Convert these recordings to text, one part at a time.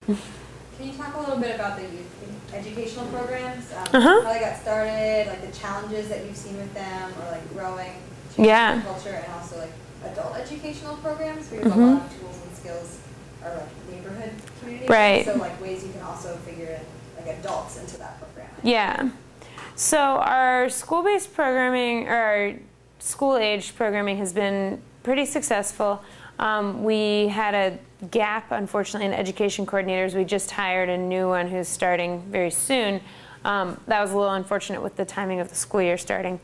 Can you talk a little bit about the youth educational programs, Uh-huh. how they got started, like the challenges that you've seen with them, or like growing Yeah. culture, and also like adult educational programs where you have a lot of tools and skills, or like neighborhood community. Right. So like ways you can also figure in like adults into that program. Yeah. So our school-based programming, or our school-age programming, has been pretty successful. We had a gap, unfortunately, in education coordinators. We just hired a new one who's starting very soon. That was a little unfortunate with the timing of the school year starting.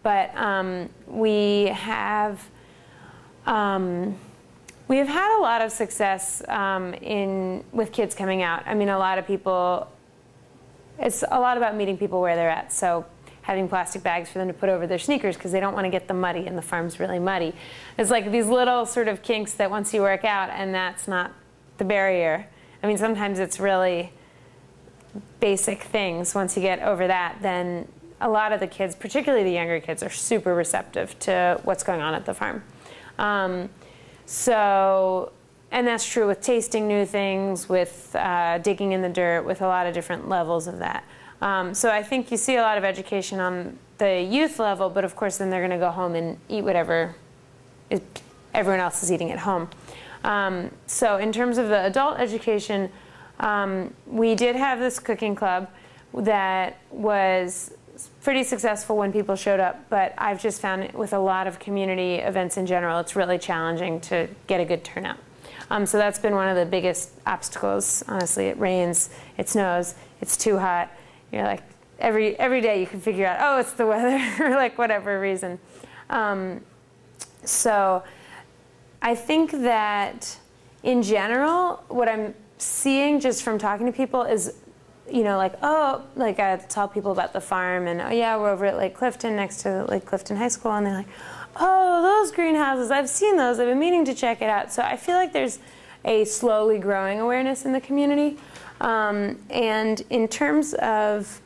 But we have had a lot of success with kids coming out. I mean, a lot of people, it's a lot about meeting people where they're at. So having plastic bags for them to put over their sneakers because they don't want to get them muddy, and the farm's really muddy. It's like these little sort of kinks that once you work out, and that's not the barrier. I mean, sometimes it's really basic things. Once you get over that, then a lot of the kids, particularly the younger kids, are super receptive to what's going on at the farm. And that's true with tasting new things, with digging in the dirt, with a lot of different levels of that. So I think you see a lot of education on the youth level, but of course then they're going to go home and eat whatever everyone else is eating at home. So in terms of the adult education, we did have this cooking club that was pretty successful when people showed up, but I've just found it with a lot of community events in general, it's really challenging to get a good turnout. So that's been one of the biggest obstacles. Honestly, it rains, it snows, it's too hot. You're like, every day you can figure out, oh, it's the weather, or like whatever reason. So I think that in general, what I'm seeing just from talking to people is, you know, like, oh, like I tell people about the farm, and oh yeah, we're over at Lake Clifton next to Lake Clifton High School, and they're like, oh, those greenhouses, I've seen those, I've been meaning to check it out. So I feel like there's a slowly growing awareness in the community. And in terms of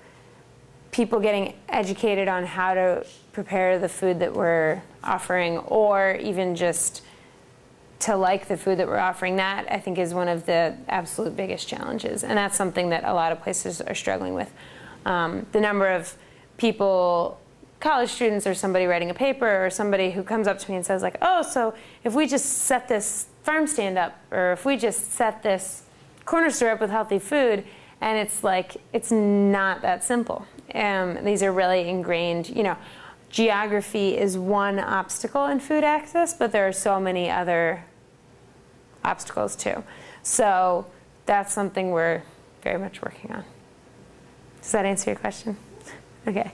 people getting educated on how to prepare the food that we're offering, or even just to like the food that we're offering, that I think is one of the absolute biggest challenges. And that's something that a lot of places are struggling with. The number of people, college students or somebody writing a paper, or somebody who comes up to me and says like, oh, so if we just set this farm stand up, or if we just set this corner store up with healthy food, and it's like, it's not that simple. These are really ingrained, you know, geography is one obstacle in food access, but there are so many other obstacles too. So that's something we're very much working on. Does that answer your question? Okay.